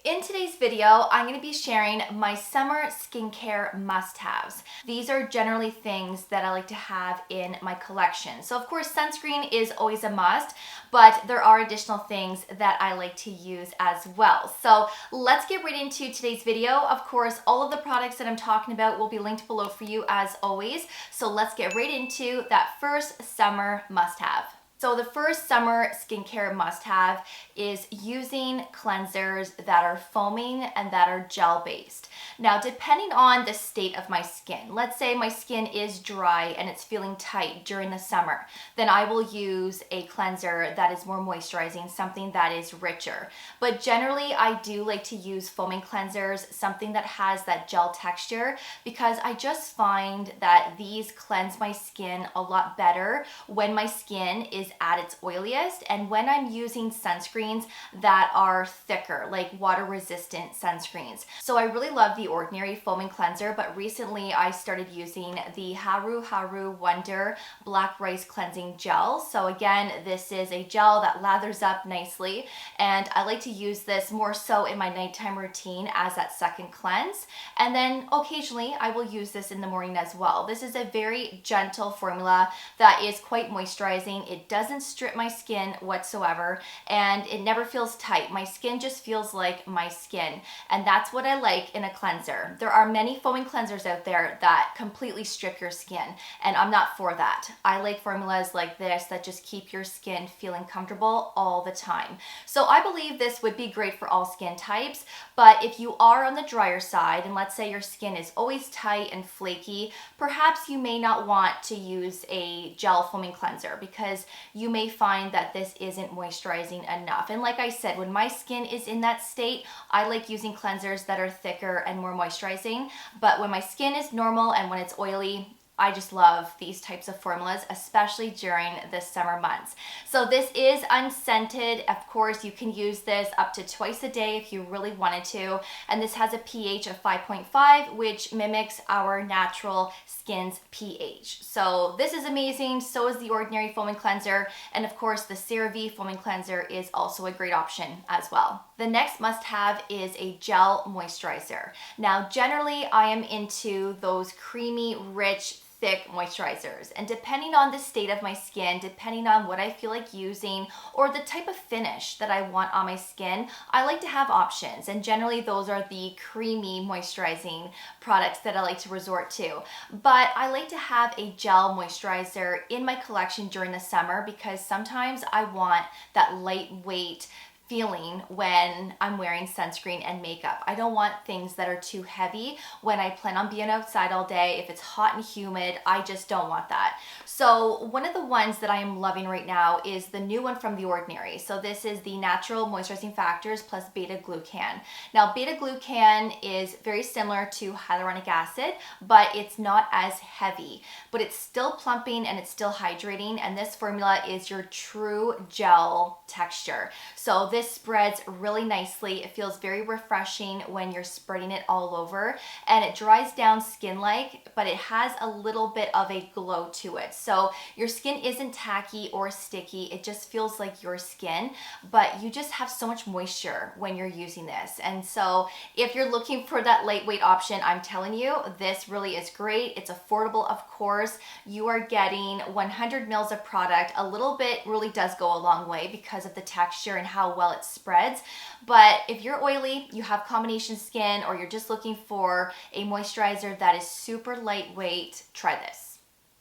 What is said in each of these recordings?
In today's video, I'm going to be sharing my summer skincare must-haves. These are generally things that I like to have in my collection. So of course, sunscreen is always a must, but there are additional things that I like to use as well. So let's get right into today's video. Of course, all of the products that I'm talking about will be linked below for you as always. So let's get right into that first summer must-have. So the first summer skincare must-have is using cleansers that are foaming and that are gel-based. Now, depending on the state of my skin, let's say my skin is dry and it's feeling tight during the summer, then I will use a cleanser that is more moisturizing, something that is richer. But generally, I do like to use foaming cleansers, something that has that gel texture, because I just find that these cleanse my skin a lot better when my skin is at its oiliest and when I'm using sunscreens that are thicker, like water resistant sunscreens. So I really love the Ordinary foaming cleanser, but recently I started using the Haru Haru Wonder Black Rice Cleansing Gel. So again, this is a gel that lathers up nicely, and I like to use this more so in my nighttime routine as that second cleanse. And then occasionally I will use this in the morning as well. This is a very gentle formula that is quite moisturizing. It doesn't strip my skin whatsoever, and it never feels tight. My skin just feels like my skin, and that's what I like in a cleanser. There are many foaming cleansers out there that completely strip your skin, and I'm not for that. I like formulas like this that just keep your skin feeling comfortable all the time. So I believe this would be great for all skin types, but if you are on the drier side, and let's say your skin is always tight and flaky, perhaps you may not want to use a gel foaming cleanser because you may find that this isn't moisturizing enough. And like I said, when my skin is in that state, I like using cleansers that are thicker and more moisturizing. But when my skin is normal and when it's oily, I just love these types of formulas, especially during the summer months. So this is unscented. Of course, you can use this up to twice a day if you really wanted to. And this has a pH of 5.5, which mimics our natural skin's pH. So this is amazing. So is the Ordinary foaming cleanser. And of course, the CeraVe foaming cleanser is also a great option as well. The next must-have is a gel moisturizer. Now, generally, I am into those creamy, rich, thick moisturizers, and depending on the state of my skin, depending on what I feel like using or the type of finish that I want on my skin, I like to have options, and generally those are the creamy moisturizing products that I like to resort to. But I like to have a gel moisturizer in my collection during the summer because sometimes I want that lightweight feeling when I'm wearing sunscreen and makeup. I don't want things that are too heavy when I plan on being outside all day. If it's hot and humid, I just don't want that. So one of the ones that I am loving right now is the new one from The Ordinary. So this is the Natural Moisturizing Factors plus beta-glucan. Now, beta-glucan is very similar to hyaluronic acid, but it's not as heavy, but it's still plumping and it's still hydrating, and this formula is your true gel texture. So this spreads really nicely. It feels very refreshing when you're spreading it all over, and it dries down skin-like, but it has a little bit of a glow to it. So your skin isn't tacky or sticky. It just feels like your skin, but you just have so much moisture when you're using this. And so if you're looking for that lightweight option, I'm telling you, this really is great. It's affordable, of course. You are getting 100 mils of product. A little bit really does go a long way because of the texture and how well it spreads. But if you're oily, you have combination skin, or you're just looking for a moisturizer that is super lightweight, try this.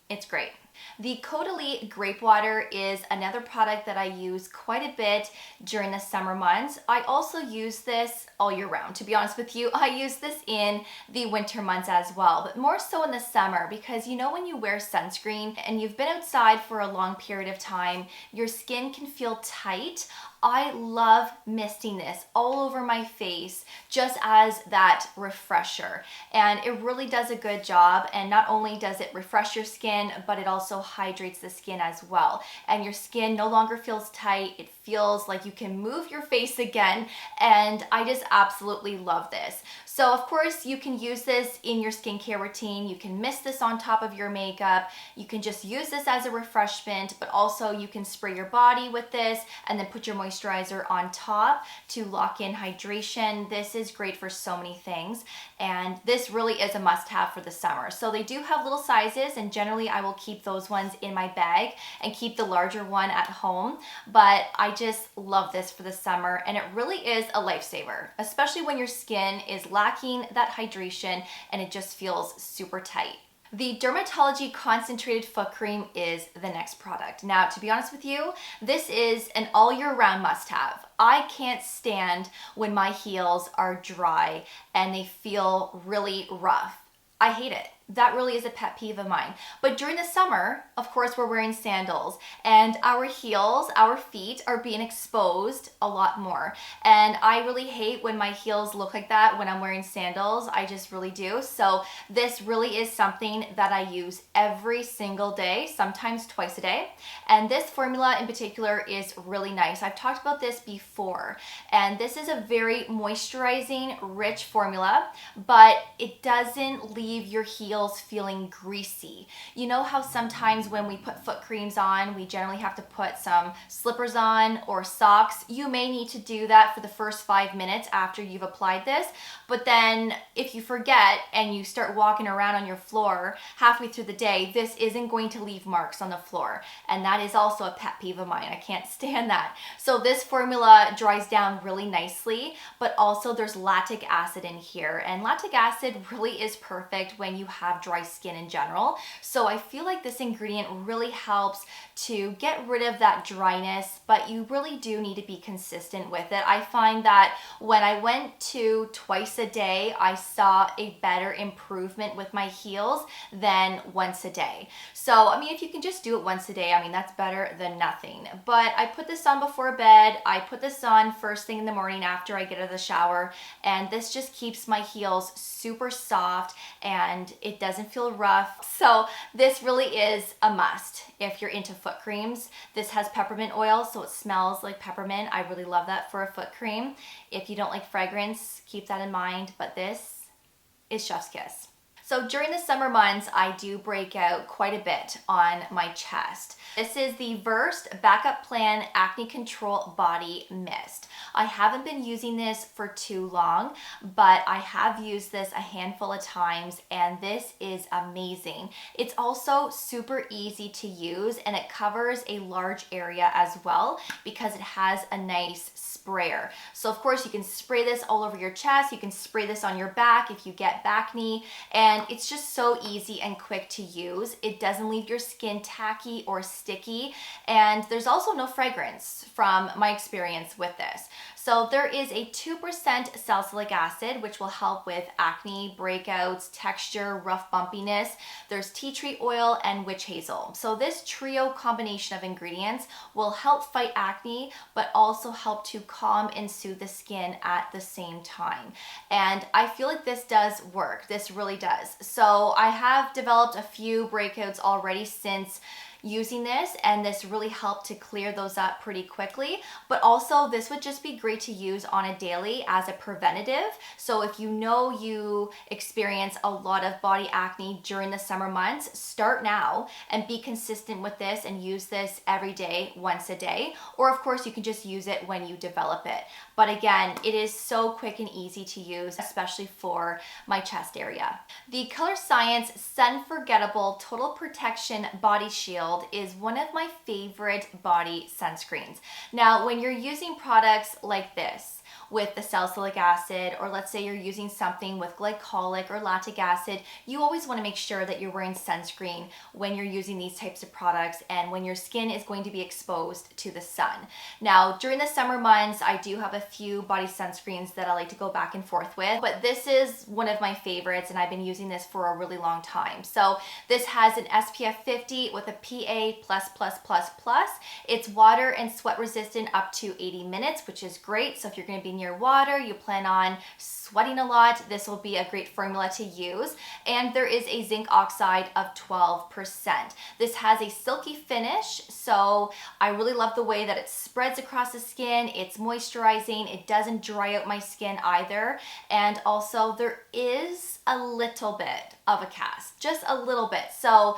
It's great. The Caudalie Grape Water is another product that I use quite a bit during the summer months. I also use this all year round. To be honest with you, I use this in the winter months as well, but more so in the summer because you know when you wear sunscreen and you've been outside for a long period of time, your skin can feel tight. I love misting this all over my face just as that refresher, and it really does a good job. And not only does it refresh your skin, but it also hydrates the skin as well, and your skin no longer feels tight. It feels like you can move your face again, and I just absolutely love this. So of course you can use this in your skincare routine. You can mist this on top of your makeup. You can just use this as a refreshment, but also you can spray your body with this and then put your moisturizer on top to lock in hydration. This is great for so many things, and this really is a must-have for the summer. So they do have little sizes, and generally I will keep those ones in my bag and keep the larger one at home, but I just love this for the summer, and it really is a lifesaver, especially when your skin is lacking that hydration and it just feels super tight. The Dermatology Concentrated Foot Cream is the next product. Now, to be honest with you, this is an all year round must-have. I can't stand when my heels are dry and they feel really rough. I hate it. That really is a pet peeve of mine. But during the summer, of course, we're wearing sandals, and our heels, our feet are being exposed a lot more. And I really hate when my heels look like that when I'm wearing sandals. I just really do. So this really is something that I use every single day, sometimes twice a day. And this formula in particular is really nice. I've talked about this before, and this is a very moisturizing, rich formula, but it doesn't leave your heels feeling greasy. You know how sometimes when we put foot creams on, we generally have to put some slippers on or socks. You may need to do that for the first 5 minutes after you've applied this, but then if you forget and you start walking around on your floor halfway through the day, this isn't going to leave marks on the floor, and that is also a pet peeve of mine. I can't stand that. So this formula dries down really nicely, but also there's lactic acid in here, and lactic acid really is perfect when you have dry skin in general. So I feel like this ingredient really helps to get rid of that dryness, but you really do need to be consistent with it. I find that when I went to twice a day, I saw a better improvement with my heels than once a day. So, I mean, if you can just do it once a day, I mean, that's better than nothing. But I put this on before bed. I put this on first thing in the morning after I get out of the shower, and this just keeps my heels super soft and it doesn't feel rough. So this really is a must if you're into foot creams. This has peppermint oil, so it smells like peppermint. I really love that for a foot cream. If you don't like fragrance, keep that in mind, but this is chef's kiss. So during the summer months, I do break out quite a bit on my chest. This is the Versed Backup Plan Acne Control Body Mist. I haven't been using this for too long, but I have used this a handful of times, and this is amazing. It's also super easy to use, and it covers a large area as well because it has a nice sprayer. So of course you can spray this all over your chest, you can spray this on your back if you get acne, and it's just so easy and quick to use. It doesn't leave your skin tacky or sticky, and there's also no fragrance from my experience with this. So there is a 2% salicylic acid, which will help with acne, breakouts, texture, rough bumpiness. There's tea tree oil and witch hazel. So this trio combination of ingredients will help fight acne, but also help to calm and soothe the skin at the same time. And I feel like this does work. This really does. So I have developed a few breakouts already since using this, and this really helped to clear those up pretty quickly. But also this would just be great to use on a daily as a preventative. So if you know you experience a lot of body acne during the summer months, start now and be consistent with this and use this every day, once a day. Or of course you can just use it when you develop it. But again, it is so quick and easy to use, especially for my chest area. The Color Science Sun Forgettable Total Protection Body Shield is one of my favorite body sunscreens. Now, when you're using products like this with the salicylic acid, or let's say you're using something with glycolic or lactic acid, you always want to make sure that you're wearing sunscreen when you're using these types of products and when your skin is going to be exposed to the sun. Now, during the summer months, I do have a few body sunscreens that I like to go back and forth with, but this is one of my favorites, and I've been using this for a really long time. So this has an SPF 50 with a PA++++. It's water and sweat resistant up to 80 minutes, which is great. So if you're going to be near water, you plan on sweating a lot, this will be a great formula to use. And there is a zinc oxide of 12%. This has a silky finish, so I really love the way that it spreads across the skin. It's moisturizing, it doesn't dry out my skin either. And also there is a little bit of a cast, just a little bit. So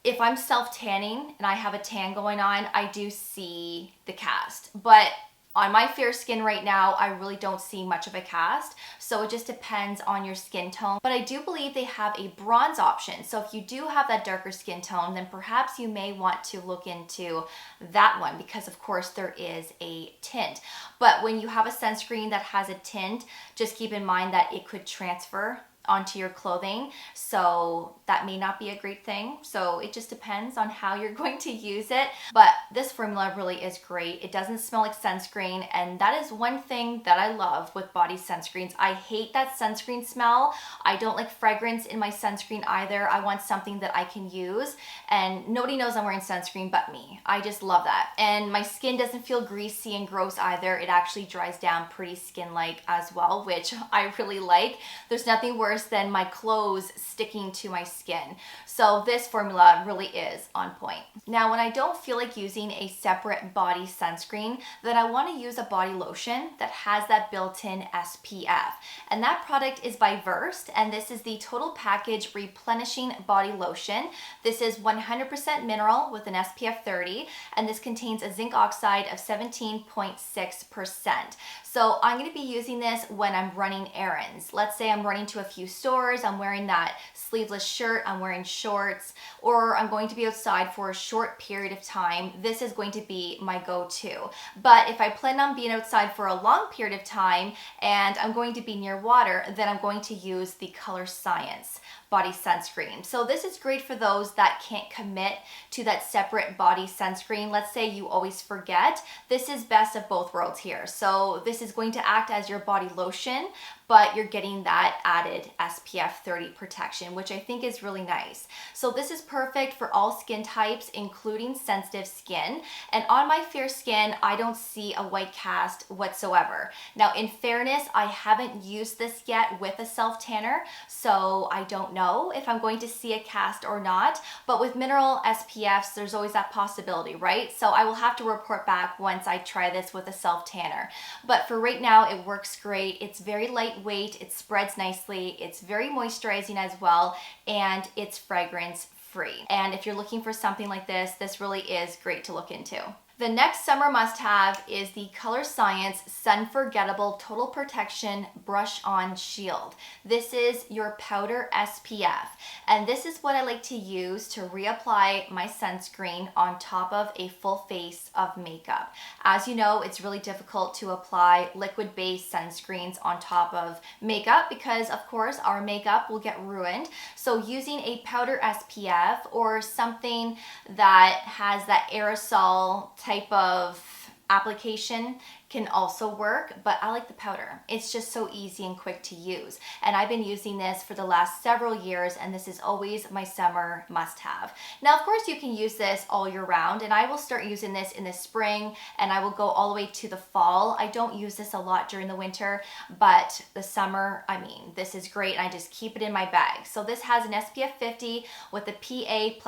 if I'm self-tanning and I have a tan going on, I do see the cast. But on my fair skin right now, I really don't see much of a cast. So it just depends on your skin tone. But I do believe they have a bronze option. So if you do have that darker skin tone, then perhaps you may want to look into that one because of course there is a tint. But when you have a sunscreen that has a tint, just keep in mind that it could transfer onto your clothing, so that may not be a great thing. So it just depends on how you're going to use it. But this formula really is great. It doesn't smell like sunscreen, and that is one thing that I love with body sunscreens. I hate that sunscreen smell. I don't like fragrance in my sunscreen either. I want something that I can use, and nobody knows I'm wearing sunscreen but me. I just love that. And my skin doesn't feel greasy and gross either. It actually dries down pretty skin-like as well, which I really like. There's nothing worse than my clothes sticking to my skin. So this formula really is on point. Now, when I don't feel like using a separate body sunscreen, then I want to use a body lotion that has that built-in SPF. And that product is by Versed, and this is the Total Package Replenishing Body Lotion. This is 100% mineral with an SPF 30, and this contains a zinc oxide of 17.6%. So I'm going to be using this when I'm running errands. Let's say I'm running to a few stores, I'm wearing that sleeveless shirt, I'm wearing shorts, or I'm going to be outside for a short period of time. This is going to be my go-to. But if I plan on being outside for a long period of time and I'm going to be near water, then I'm going to use the Color Science body sunscreen. So this is great for those that can't commit to that separate body sunscreen. Let's say you always forget. This is best of both worlds here. So this is going to act as your body lotion, but you're getting that added SPF 30 protection, which I think is really nice. So this is perfect for all skin types, including sensitive skin. And on my fair skin, I don't see a white cast whatsoever. Now, in fairness, I haven't used this yet with a self-tanner, so I don't know if I'm going to see a cast or not. But with mineral SPFs, there's always that possibility, right? So I will have to report back once I try this with a self-tanner. But for right now, it works great. It's very lightweight, it spreads nicely, it's very moisturizing as well, and it's fragrance free. And if you're looking for something like this, this really is great to look into. The next summer must-have is the Color Science Sunforgettable Total Protection Brush On Shield. This is your powder SPF, and this is what I like to use to reapply my sunscreen on top of a full face of makeup. As you know, it's really difficult to apply liquid-based sunscreens on top of makeup because, of course, our makeup will get ruined. So using a powder SPF or something that has that aerosol type of application can also work, but I like the powder. It's just so easy and quick to use. And I've been using this for the last several years, and this is always my summer must-have. Now, of course, you can use this all year round, and I will start using this in the spring, and I will go all the way to the fall. I don't use this a lot during the winter, but the summer, I mean, this is great, and I just keep it in my bag. So this has an SPF 50 with a PA++++.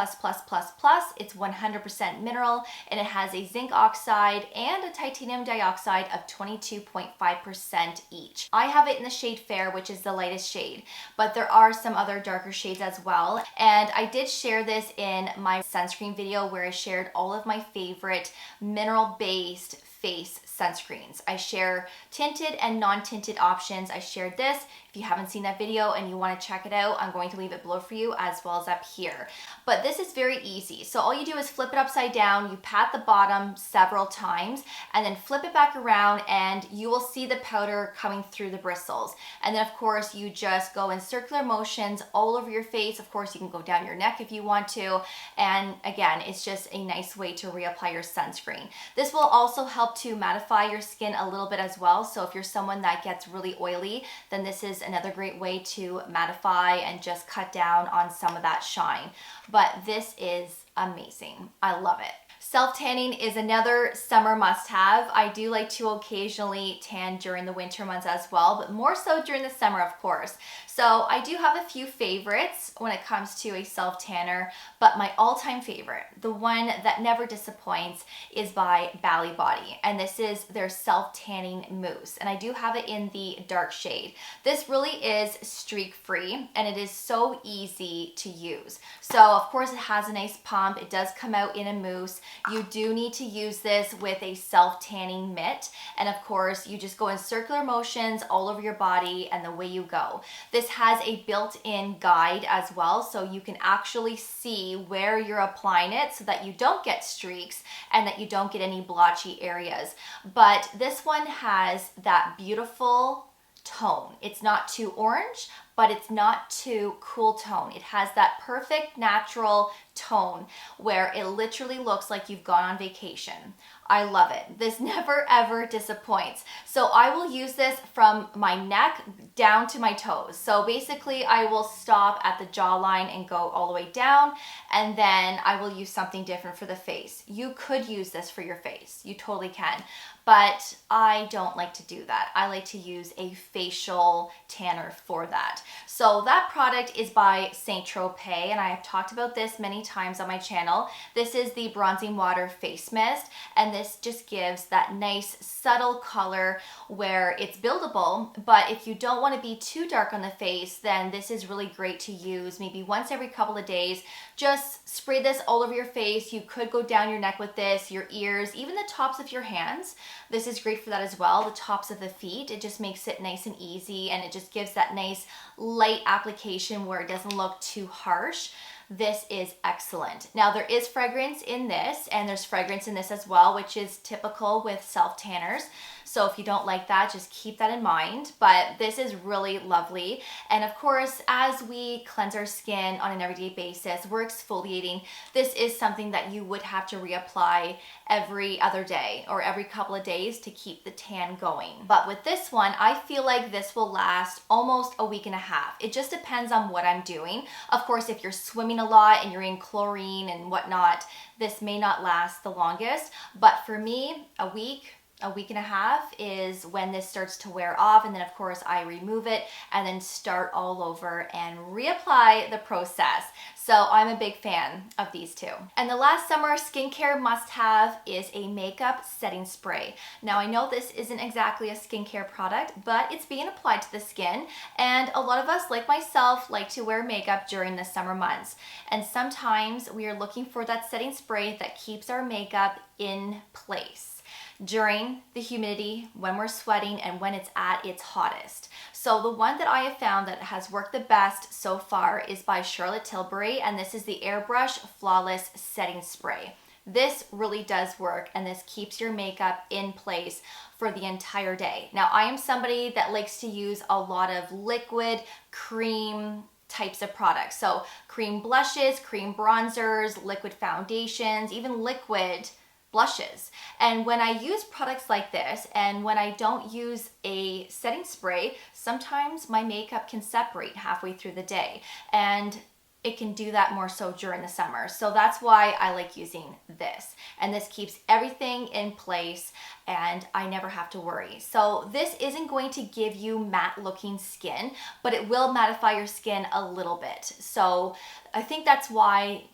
It's 100% mineral, and it has a zinc oxide and a titanium dioxide of 22.5% each. I have it in the shade Fair, which is the lightest shade, but there are some other darker shades as well. And I did share this in my sunscreen video where I shared all of my favorite mineral-based face sunscreens. I share tinted and non-tinted options. I shared this. If you haven't seen that video and you want to check it out, I'm going to leave it below for you as well as up here. But this is very easy. So all you do is flip it upside down, you pat the bottom several times, and then flip it back around and you will see the powder coming through the bristles. And then of course you just go in circular motions all over your face. Of course you can go down your neck if you want to. And again, it's just a nice way to reapply your sunscreen. This will also help to mattify your skin a little bit as well. So if you're someone that gets really oily, then this is another great way to mattify and just cut down on some of that shine. But this is amazing. I love it. Self-tanning is another summer must-have. I do like to occasionally tan during the winter months as well, but more so during the summer, of course. So I do have a few favorites when it comes to a self-tanner, but my all-time favorite, the one that never disappoints, is by Bali Body, and this is their self-tanning mousse, and I do have it in the dark shade. This really is streak-free, and it is so easy to use. So of course it has a nice pump. It does come out in a mousse. You do need to use this with a self-tanning mitt, and of course you just go in circular motions all over your body and the way you go. This has a built-in guide as well, so you can actually see where you're applying it so that you don't get streaks and that you don't get any blotchy areas. But this one has that beautiful tone. It's not too orange, but it's not too cool tone. It has that perfect natural tone where it literally looks like you've gone on vacation. I love it. This never ever disappoints. So I will use this from my neck down to my toes. So basically I will stop at the jawline and go all the way down, and then I will use something different for the face. You could use this for your face. You totally can. But I don't like to do that. I like to use a facial tanner for that. So that product is by Saint Tropez, and I have talked about this many times on my channel. This is the Bronzing Water Face Mist, and this just gives that nice subtle color where it's buildable, but if you don't want to be too dark on the face, then this is really great to use maybe once every couple of days. Just spray this all over your face. You could go down your neck with this, your ears, even the tops of your hands. This is great for that as well, the tops of the feet. It just makes it nice and easy, and it just gives that nice light application where it doesn't look too harsh. This is excellent. Now there is fragrance in this, and there's fragrance in this as well, which is typical with self-tanners. So if you don't like that, just keep that in mind. But this is really lovely. And of course, as we cleanse our skin on an everyday basis, we're exfoliating. This is something that you would have to reapply every other day or every couple of days to keep the tan going. But with this one, I feel like this will last almost a week and a half. It just depends on what I'm doing. Of course, if you're swimming a lot and you're in chlorine and whatnot, this may not last the longest. But for me, a week and a half is when this starts to wear off, and then of course I remove it and then start all over and reapply the process. So I'm a big fan of these two. And the last summer skincare must-have is a makeup setting spray. Now I know this isn't exactly a skincare product, but it's being applied to the skin, and a lot of us, like myself, like to wear makeup during the summer months. And sometimes we are looking for that setting spray that keeps our makeup in place during the humidity, when we're sweating, and when it's at its hottest. So the one that I have found that has worked the best so far is by Charlotte Tilbury, and this is the Airbrush Flawless Setting Spray. This really does work, and this keeps your makeup in place for the entire day. Now, I am somebody that likes to use a lot of liquid cream types of products. So cream blushes, cream bronzers, liquid foundations, even liquid blushes. And when I use products like this, and when I don't use a setting spray, sometimes my makeup can separate halfway through the day, and it can do that more so during the summer. So that's why I like using this. And this keeps everything in place, and I never have to worry. So this isn't going to give you matte looking skin, but it will mattify your skin a little bit. So I think that's why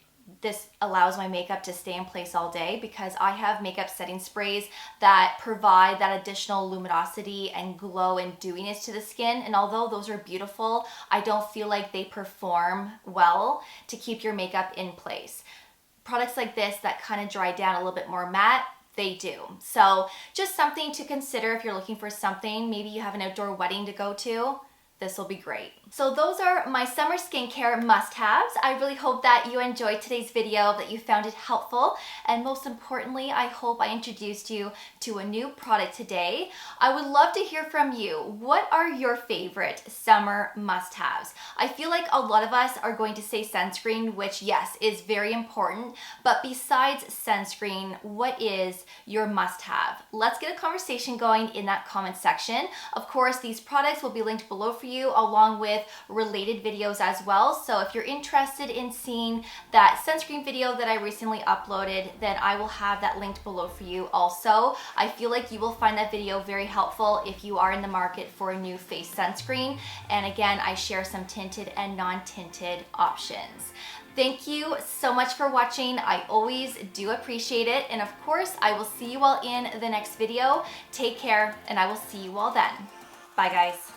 this allows my makeup to stay in place all day, because I have makeup setting sprays that provide that additional luminosity and glow and dewiness to the skin. And although those are beautiful, I don't feel like they perform well to keep your makeup in place. Products like this that kind of dry down a little bit more matte, they do. So just something to consider if you're looking for something. Maybe you have an outdoor wedding to go to. This will be great. So those are my summer skincare must-haves. I really hope that you enjoyed today's video, that you found it helpful, and most importantly, I hope I introduced you to a new product today. I would love to hear from you. What are your favorite summer must-haves? I feel like a lot of us are going to say sunscreen, which yes, is very important, but besides sunscreen, what is your must-have? Let's get a conversation going in that comment section. Of course, these products will be linked below for for you along with related videos as well. So if you're interested in seeing that sunscreen video that I recently uploaded, then I will have that linked below for you also. I feel like you will find that video very helpful if you are in the market for a new face sunscreen. And again, I share some tinted and non-tinted options. Thank you so much for watching. I always do appreciate it. And of course, I will see you all in the next video. Take care, and I will see you all then. Bye, guys.